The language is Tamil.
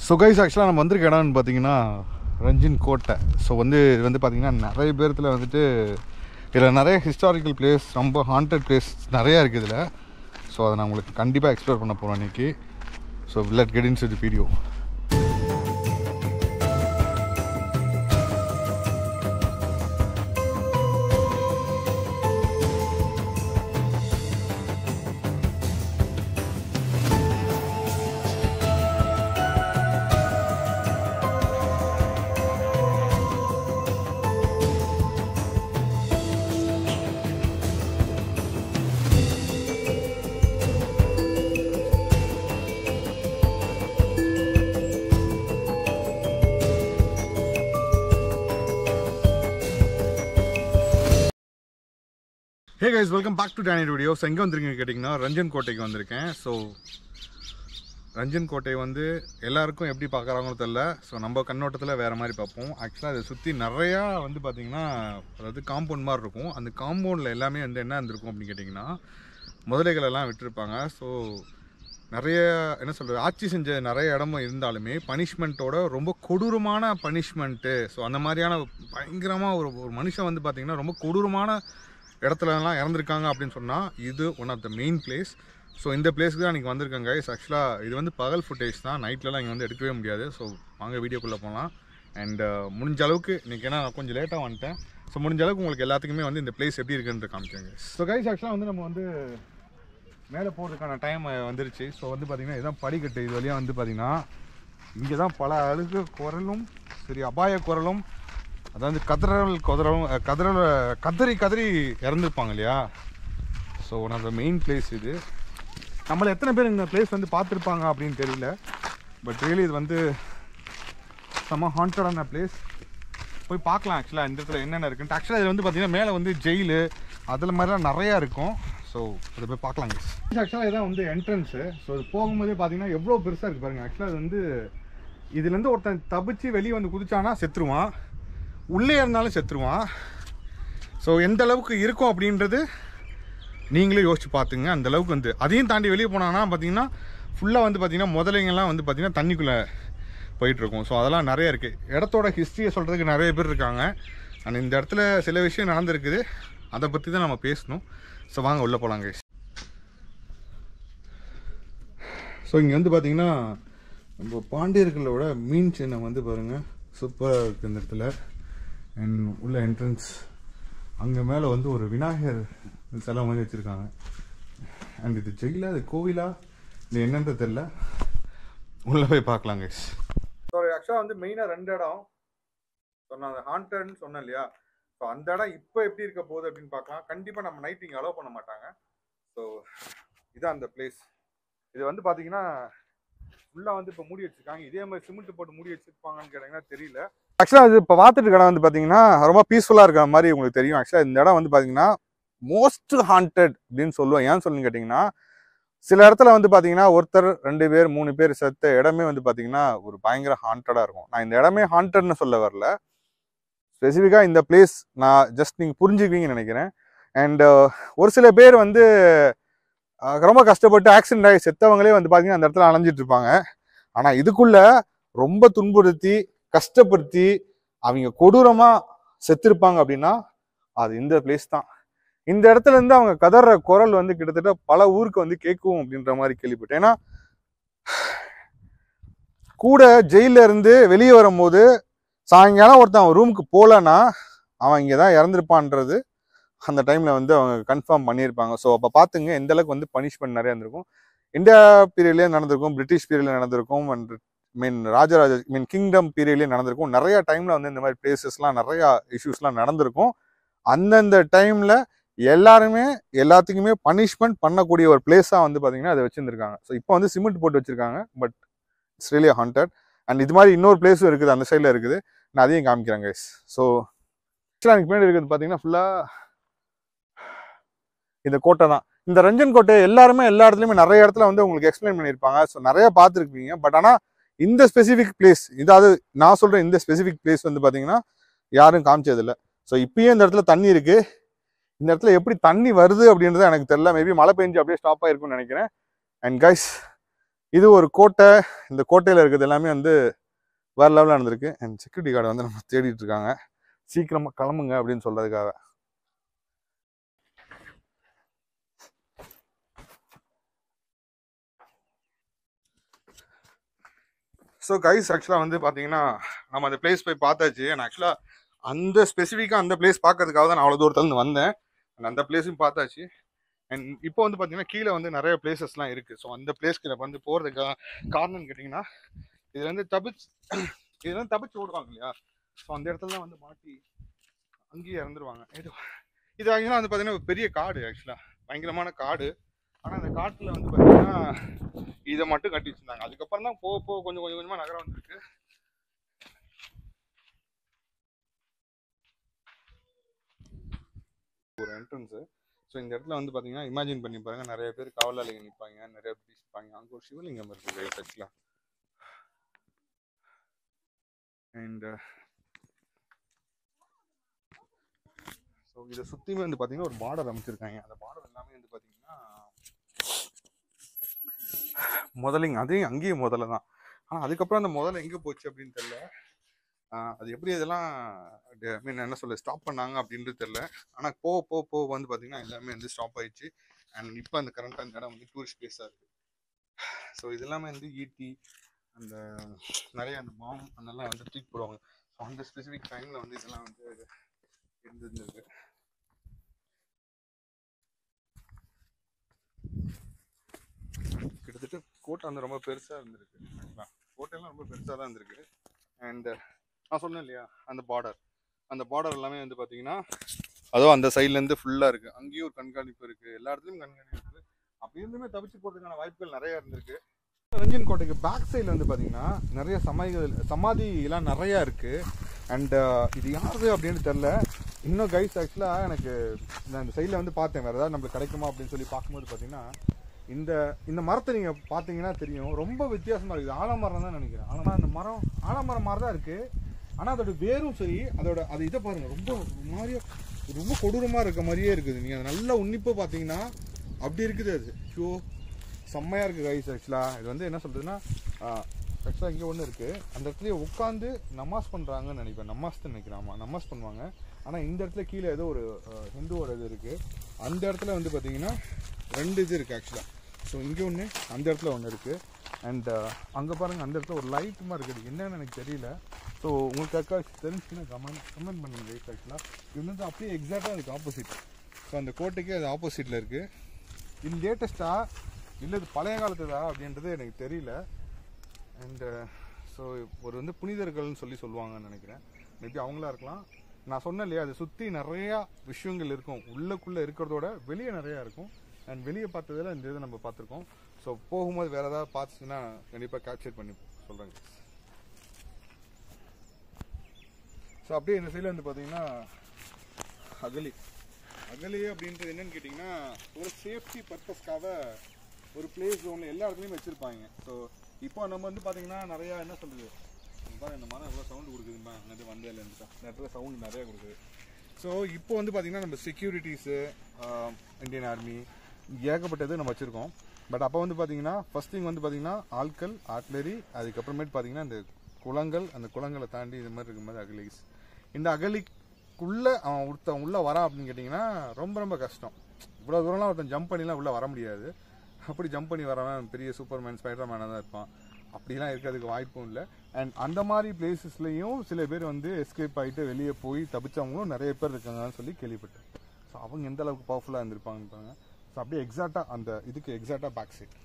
ஸோ கைஸ் ஆக்சுவலாக நம்ம வந்திருக்க இடம்னு பார்த்தீங்கன்னா ரஞ்சின் கோட்டை. ஸோ இது பார்த்தீங்கன்னா நிறைய பேர்த்தில் வந்துட்டு இதில் நிறைய ஹிஸ்டாரிக்கல் பிளேஸ், ரொம்ப ஹாண்டட் பிளேஸ் நிறையா இருக்குது இதில். ஸோ அதை நான் உங்களுக்கு கண்டிப்பாக எக்ஸ்ப்ளோர் பண்ண போகிறோம் இன்றைக்கி. So let's get into the video. Hey guys, welcome back to Daniel videos. எங்கே வந்திருக்கீங்க கேட்டிங்கன்னா ரஞ்சன் கோட்டைக்கு வந்திருக்கேன். ஸோ ரஞ்சன் கோட்டை எல்லாருக்கும் எப்படி பார்க்குறாங்களோ தெரில. ஸோ நம்ம கண்ணோட்டத்தில் வேறு மாதிரி பார்ப்போம். ஆக்சுவலாக அதை சுற்றி நிறையா பார்த்திங்கன்னா, அதாவது காம்பவுண்ட் மாதிரி இருக்கும். அந்த காம்பவுண்டில் எல்லாமே என்ன இருந்திருக்கும் அப்படின்னு கேட்டிங்கன்னா, முதலைகளெல்லாம் விட்டுருப்பாங்க. ஸோ நிறைய என்ன சொல்கிறது, ஆட்சி செஞ்ச நிறைய இடமும் இருந்தாலுமே பனிஷ்மெண்ட்டோட ரொம்ப கொடூரமான பனிஷ்மெண்ட்டு. ஸோ அந்த மாதிரியான பயங்கரமாக ஒரு மனுஷன் பார்த்திங்கன்னா ரொம்ப கொடூரமான இடத்துலலாம் இறந்துருக்காங்க அப்படின்னு சொன்னால் இது one of the main place. So இந்த பிளேஸ்க்கு தான் இன்றைக்கி வந்திருக்காங்க கைஸ். ஆக்சுவலாக இது பகல் ஃபுட்டேஜ் தான், நைட்லலாம் இங்கே எடுக்கவே முடியாது. ஸோ வாங்க வீடியோக்குள்ளே போகலாம். அண்ட் முடிஞ்ச அளவுக்கு இன்றைக்கி ஏன்னா நான் கொஞ்சம் லேட்டாக வந்துட்டேன். ஸோ முடிஞ்ச அளவுக்கு உங்களுக்கு எல்லாத்துக்குமே இந்த பிளேஸ் எப்படி இருக்குன்னு காமிச்சாங்க. ஸோ கைஸ் ஆக்சுவலாக நம்ம மேலே போகிறதுக்கான டைம் வந்துருச்சு. ஸோ பார்த்திங்கன்னா இதுதான் படிக்கட்டு. இது வழியாக பார்த்திங்கன்னா இங்கே தான் பல அழுகு குரலும் சரி அபாய குரலும், அதாவது கதறி இறந்துருப்பாங்க இல்லையா. So one of the main place இது. நம்மளை எத்தனை பேர் இந்த பிளேஸ் பார்த்துருப்பாங்க அப்படின்னு தெரியல. பட் ரியலி இது செம்ம ஹாண்டடான பிளேஸ். போய் பார்க்கலாம் ஆக்சுவலாக இந்த இடத்துல என்னென்ன இருக்குன்ட்டு. ஆக்சுவலாக இது பார்த்திங்கன்னா மேலே ஜெயிலு அதில் மாதிரிலாம் நிறையா இருக்கும். ஸோ அதை போய் பார்க்கலாங்க. ஆக்சுவலாக இதான் என்ட்ரன்ஸு. ஸோ இது போகும்போதே பார்த்திங்கன்னா எவ்வளோ பெருசாக இருக்குது பாருங்கள். ஆக்சுவலாக இது இதுலேருந்து ஒருத்தன் தப்பிச்சு வெளியே குதிச்சானா செத்துருவான், உள்ளே இருந்தாலும் செத்துருவான். ஸோ எந்த அளவுக்கு இருக்கும் அப்படின்றது நீங்களே யோசிச்சு பார்த்துங்க. அந்த அளவுக்கு அதையும் தாண்டி வெளியே போனாங்கன்னா பார்த்தீங்கன்னா ஃபுல்லாக பார்த்தீங்கன்னா முதலைங்கள்லாம் பார்த்தீங்கன்னா தண்ணிக்குள்ளே போயிட்டுருக்கும். ஸோ அதெல்லாம் நிறைய இருக்குது. இடத்தோட ஹிஸ்ட்ரியை சொல்கிறதுக்கு நிறைய பேர் இருக்காங்க. ஆனால் இந்த இடத்துல சில விஷயம் நடந்துருக்குது, அதை பற்றி தான் நம்ம பேசணும். ஸோ வாங்க உள்ளே போகலாங்க. ஸோ இங்கே பார்த்தீங்கன்னா நம்ம பாண்டியர்களோட மீன் சின்னம் பாருங்கள், சூப்பராக இருக்குது இந்த இடத்துல. அண்ட் உள்ள என்ட்ரன்ஸ் அங்கே மேலே ஒரு விநாயகர் சிலை வச்சுருக்காங்க. அண்ட் இது ஜெயிலா, இது கோவிலா, இது என்னன்னு தெரில. உள்ளே போய் பார்க்கலாங்க. ஸோ ஆக்சுவலாக மெயினாக 2 இடம் சொன்ன, அந்த ஹாண்டட்னு சொன்னேன் இல்லையா. ஸோ அந்த இடம் இப்போ எப்படி இருக்க போகுது அப்படின்னு பார்க்கலாம். கண்டிப்பாக நம்ம நைட் இங்கே அலோவ் பண்ண மாட்டாங்க. ஸோ இதான் அந்த பிளேஸ். இது பார்த்தீங்கன்னா ஃபுல்லாக இப்போ மூடி வச்சுருக்காங்க. இதே மாதிரி சிமெண்ட் போட்டு மூடி வச்சுருப்பாங்கன்னு கேட்டிங்கன்னா தெரியல. ஆக்சுவலாக இது இப்போ பார்த்துட்டு இருக்க இடம் பார்த்தீங்கன்னா ரொம்ப பீஸ்ஃபுல்லாக இருக்கிற மாதிரி உங்களுக்கு தெரியும். ஆக்சுவலாக இந்த இடம் பார்த்தீங்கன்னா மோஸ்ட் ஹாண்டட் அப்படின்னு சொல்லுவேன். ஏன்னு சொல்லுன்னு கேட்டிங்கன்னா, சில இடத்துல பார்த்தீங்கன்னா ஒருத்தர் 2 பேர் 3 பேர் செத்த இடமே பார்த்தீங்கன்னா ஒரு பயங்கர ஹாண்டடாக இருக்கும். நான் இந்த இடமே ஹாண்டட்னு சொல்ல வரல, ஸ்பெசிஃபிக்காக இந்த பிளேஸ் நான் ஜஸ்ட் நீங்கள் புரிஞ்சுக்குவீங்கன்னு நினைக்கிறேன். அண்ட் ஒரு சில பேர் ரொம்ப கஷ்டப்பட்டு ஆக்சிடென்ட் ஆகி செத்தவங்களே பார்த்தீங்கன்னா அந்த இடத்துல அலைஞ்சிட்டு இருப்பாங்க. ஆனால் இதுக்குள்ள ரொம்ப துன்புறுத்தி கஷ்டப்படுத்தி அவங்க கொடூரமாக செத்துருப்பாங்க அப்படின்னா அது இந்த பிளேஸ் தான். இந்த இடத்துல இருந்து அவங்க கதற குரல் கிட்டத்தட்ட பல ஊருக்கு கேட்கும் அப்படின்ற மாதிரி கேள்விப்பட்டேன். ஏன்னா கூட ஜெயில இருந்து வெளியே வரும்போது சாயங்காலம் ஒருத்தன் அவன் ரூமுக்கு போகலன்னா அவன் இங்கே தான் இறந்துருப்பான்றது அந்த டைமில் அவங்க கன்ஃபார்ம் பண்ணியிருப்பாங்க. ஸோ அப்போ பார்த்துங்க எந்த அளவுக்கு பனிஷ்மெண்ட் நிறையா இருந்திருக்கும். இந்தியா பீரியட்லேயே நடந்திருக்கும், பிரிட்டிஷ் பீரியட்ல நடந்திருக்கும், அண்ட் கிங்டம் பீரியட்லேயே நடந்திருக்கும். நிறையா டைமில் இந்த மாதிரி பிளேசஸ்லாம் நிறையா இஷ்யூஸ்லாம் நடந்திருக்கும். அந்தந்த டைமில் எல்லாத்துக்குமே பனிஷ்மெண்ட் பண்ணக்கூடிய ஒரு பிளேஸாக பார்த்தீங்கன்னா அதை வச்சுருந்துருக்காங்க. ஸோ இப்போ சிமெண்ட் போட்டு வச்சுருக்காங்க. But it's really haunted. And இது மாதிரி இன்னொரு பிளேஸும் இருக்குது, அந்த சைடில் இருக்குது. நான் அதையும் காமிக்கிறேன் கைஸ். ஸோ ஆக்சுவலாக எனக்கு பின்னாடி இருக்குது பார்த்தீங்கன்னா ஃபுல்லாக இந்த கோட்டை தான். இந்த ரஞ்சன் கோட்டை எல்லாருமே எல்லா இடத்துலையுமே நிறைய இடத்துல உங்களுக்கு எக்ஸ்பிளைன் பண்ணியிருப்பாங்க. ஸோ நிறைய பார்த்துருப்பீங்க. பட் ஆனால் இந்த ஸ்பெசிஃபிக் பிளேஸ், இதாவது நான் சொல்கிறேன் இந்த ஸ்பெசிஃபிக் பிளேஸ் பார்த்தீங்கன்னா யாரும் காமிச்சதில்லை. ஸோ இப்பயும் இந்த இடத்துல தண்ணி இருக்குது. இந்த இடத்துல எப்படி தண்ணி வருது அப்படின்றது எனக்கு தெரியல. மேபி மழை பெஞ்சு அப்படியே ஸ்டாப் ஆகிருக்கும்னு நினைக்கிறேன். அண்ட் கைஸ் இது ஒரு கோட்டை. இந்த கோட்டையில் இருக்கிறது எல்லாமே வந்து வேற லெவலில் நடந்திருக்கு. அண்ட் செக்யூரிட்டி கார்டை வந்து நம்ம தேடிட்டு இருக்காங்க, சீக்கிரமா கிளம்புங்க அப்படின்னு சொல்றதுக்காக. ஸோ கைஸ், ஆக்சுவலாக வந்து பார்த்தீங்கன்னா நம்ம அந்த பிளேஸ் போய் பார்த்தாச்சு. அண்ட் ஆக்சுவலாக அந்த ஸ்பெசிஃபிக்காக அந்த பிளேஸ் பார்க்கறதுக்காக தான் நான் அவ்வளோ தூரத்துலேருந்து வந்தேன். அண்ட் அந்த பிளேஸும் பார்த்தாச்சு. அண்ட் இப்போ வந்து பார்த்தீங்கன்னா கீழே வந்து நிறைய பிளேசஸ்லாம் இருக்குது. ஸோ அந்த பிளேஸ்க்கு வந்து போகிறதுக்காக காரணம்னு கேட்டிங்கன்னா, இதுல இருந்து தப்பிச்சு ஓடுவாங்க இல்லையா, ஸோ அந்த இடத்துல தான் வந்து மாட்டி அங்கேயே இறந்துருவாங்க. இது ஆக்சுவலாக வந்து பார்த்தீங்கன்னா ஒரு பெரிய காடு, ஆக்சுவலாக பயங்கரமான காடு. ஆனால் அந்த காட்டில் வந்து பார்த்தீங்கன்னா இதை மட்டும் கட்டி வச்சிருந்தாங்க. அதுக்கப்புறம் தான் போக கொஞ்சம் கொஞ்சமாக நகரம் வந்துருக்கு. ஒரு என்ட்ரன்ஸு. ஸோ இந்த இடத்துல வந்து பார்த்தீங்கன்னா இமேஜின் பண்ணி பாருங்க, நிறைய பேர் காவலாளிகள் நிற்பாங்க, நிறைய பேர் நிற்பாங்க. அங்கே ஒரு சிவலிங்கம் இருக்குது ஆக்சுவலாக. அண்ட் ஸோ இதை சுற்றியுமே வந்து பார்த்தீங்கன்னா ஒரு பார்டர் அமைச்சிருக்காங்க. அந்த பார்டர் எல்லாமே வந்து பார்த்தீங்கன்னா முதலைங்க, அதையும் அங்கேயும் முதல்ல தான். ஆனால் அதுக்கப்புறம் அந்த முதல்ல எங்கே போச்சு அப்படின்னு தெரியல. அது எப்படி இதெல்லாம் என்ன சொல்ல ஸ்டாப் பண்ணாங்க அப்படின்றது தெரியல. ஆனால் போக வந்து பார்த்தீங்கன்னா எல்லாமே வந்து ஸ்டாப் ஆயிடுச்சு. அண்ட் இப்போ அந்த கரண்ட்டாக இந்த இடம் வந்து டூரிஸ்ட் பிளேஸாக இருக்குது. ஸோ இது எல்லாமே வந்து ஈட்டி, அந்த நிறைய அந்த பாம் அதெல்லாம் வந்து தூக்கி போடுவாங்க. ஸோ அந்த ஸ்பெசிஃபிக் டைமில் வந்து இதெல்லாம் வந்து இருந்துருக்கு. கிட்டத்தட்ட கோட்டை வந்து ரொம்ப பெருசாக இருந்திருக்கு. கோட்டையெல்லாம் ரொம்ப பெருசாக தான் இருந்திருக்கு. அண்ட் நான் சொன்னேன் இல்லையா, அந்த பார்டர் எல்லாமே வந்து பார்த்தீங்கன்னா அதுவும் அந்த சைட்லேருந்து ஃபுல்லாக இருக்குது. அங்கேயும் ஒரு கண்காணிப்பு இருக்குது, எல்லா இடத்துலையும் கண்காணிப்பு இருக்குது. அப்படி இருந்துமே தப்பிச்சு போகிறதுக்கான வாய்ப்புகள் நிறையா இருந்திருக்கு. ரஞ்சன் கோட்டைக்கு பேக் சைடில் வந்து பார்த்தீங்கன்னா நிறைய சமாதிலாம் நிறையா இருக்குது. அண்ட் இது யாரு அப்படின்னு தெரில இன்னும் கைஸ். ஆக்சுவலாக எனக்கு நான் இந்த சைடில் வந்து பார்த்தேன், வேறு ஏதாவது நம்மளுக்கு கிடைக்குமா அப்படின்னு சொல்லி பார்க்கும்போது பார்த்தீங்கன்னா இந்த மரத்தை நீங்கள் பார்த்தீங்கன்னா தெரியும், ரொம்ப வித்தியாசமாக இருக்குது. ஆலமரம் தான் நினைக்கிறேன். ஆனால் அந்த மரம் ஆலமரம் மாதிரி தான் இருக்குது. ஆனால் அதோட வேரும் சரி, அது இதை பாருங்கள், ரொம்ப கொடூரமாக இருக்க மாதிரியே இருக்குது. நீங்கள் அதை நல்லா உன்னிப்பாக பார்த்தீங்கன்னா அப்படி இருக்குது. அது ஷோ செம்மையாக இருக்குது கைஸ். ஆக்சுவலாக இது வந்து என்ன சொல்கிறதுன்னா, ஆக்சுவலாக இங்கே ஒன்று இருக்குது, அந்த இடத்துல உட்காந்து நமாஸ் பண்ணுறாங்கன்னு நினைக்கிறேன். நமாஸ் பண்ணுவாங்க. ஆனால் இந்த இடத்துல கீழே ஏதோ ஒரு ஹிந்துவோட இது இருக்குது. அந்த இடத்துல வந்து பார்த்தீங்கன்னா 2 இது இருக்குது ஆக்சுவலாக. ஸோ இங்கே ஒன்று, அந்த இடத்துல ஒன்று இருக்குது. அண்ட் அங்கே பாருங்கள், அந்த இடத்துல ஒரு லைட் மாதிரி இருக்குது, என்னன்னு எனக்கு தெரியல. ஸோ உங்களுக்கு யாருக்காச்சும் தெரிஞ்சுன்னா கமெண்ட் பண்ணுங்க கைஸ். ஆக்சுவலாக இது வந்து அப்படியே எக்ஸாக்டாக அதுக்கு ஆப்போசிட். ஸோ அந்த கோட்டைக்கே அது ஆப்போசிட்டில் இருக்குது. இது லேட்டஸ்ட்டாக இல்லை இது பழைய காலத்துதா அப்படின்றது எனக்கு தெரியல. அண்டு ஸோ ஒரு வந்து புனிதர்கள்னு சொல்லுவாங்கன்னு நினைக்கிறேன். மேபி அவங்களா இருக்கலாம். நான் சொன்னேன் இல்லையா, அதை சுற்றி நிறையா விஷயங்கள் இருக்கும். உள்ளுக்குள்ளே இருக்கிறதோட வெளியே நிறையா இருக்கும். அண்ட் வெளியே பார்த்ததில் இந்த இதை நம்ம பார்த்துருக்கோம். ஸோ போகும்போது வேறு ஏதாவது பார்த்துச்சுன்னா கண்டிப்பாக கேப்சர் பண்ணி சொல்கிறேங்க. ஸோ அப்படியே இந்த சைடில் வந்து பார்த்தீங்கன்னா அகலி அப்படின்றது என்னன்னு கேட்டிங்கன்னா, ஒரு சேஃப்டி பர்பஸ்க்காக ஒரு பிளேஸ் ஜோனில் எல்லா இடத்துலையும் வச்சுருப்பாங்க. ஸோ இப்போ நம்ம வந்து பார்த்தீங்கன்னா நிறையா என்ன சொல்கிறது, பாருங்க இந்த மரம் எவ்வளோ சவுண்டு கொடுக்குதுமா, அங்கே வந்ததில் இருந்துட்டா இந்த இடத்துல சவுண்டு நிறையா கொடுக்குது. ஸோ இப்போ வந்து பார்த்திங்கன்னா நம்ம செக்யூரிட்டிஸு, இந்தியன் ஆர்மி ஏகப்பட்டது நம்ம வச்சுருக்கோம். பட் அப்போ வந்து பார்த்திங்கன்னா ஃபஸ்ட் திங் வந்து பார்த்திங்கன்னா ஆட்கள், ஆர்ட்லரி, அதுக்கப்புறமேட்டு பார்த்திங்கன்னா இந்த அந்த குளங்களை தாண்டி இது மாதிரி இருக்கும்போது அகலிஸ். இந்த அகலிக்குள்ளே அவன் உள்ளே வரான் அப்படின்னு கேட்டிங்கன்னா ரொம்ப ரொம்ப கஷ்டம். இவ்வளோ தூரம்லாம் ஒருத்தன் ஜம்ப் பண்ணிலாம் உள்ளே வர முடியாது. அப்படி ஜம்ப் பண்ணி வரவன் பெரிய சூப்பர்மேன், ஸ்பைடர்மேனாக தான் இருப்பான். அப்படிலாம் இருக்கிறதுக்கு வாய்ப்பும் இல்லை. அண்ட் அந்த மாதிரி பிளேசஸ்லையும் சில பேர் வந்து எஸ்கேப் ஆகிட்டு வெளியே போய் தப்பிச்சவங்களும் நிறைய பேர் இருக்காங்கன்னு சொல்லி கேள்விப்பட்டேன். ஸோ அவங்க எந்த அளவுக்கு பவர்ஃபுல்லாக இருந்திருப்பாங்கன்னு பாருங்க. ஸோ அப்படியே எக்ஸாக்டாக அந்த இதுக்கு எக்ஸாக்டாக பேக் சைட்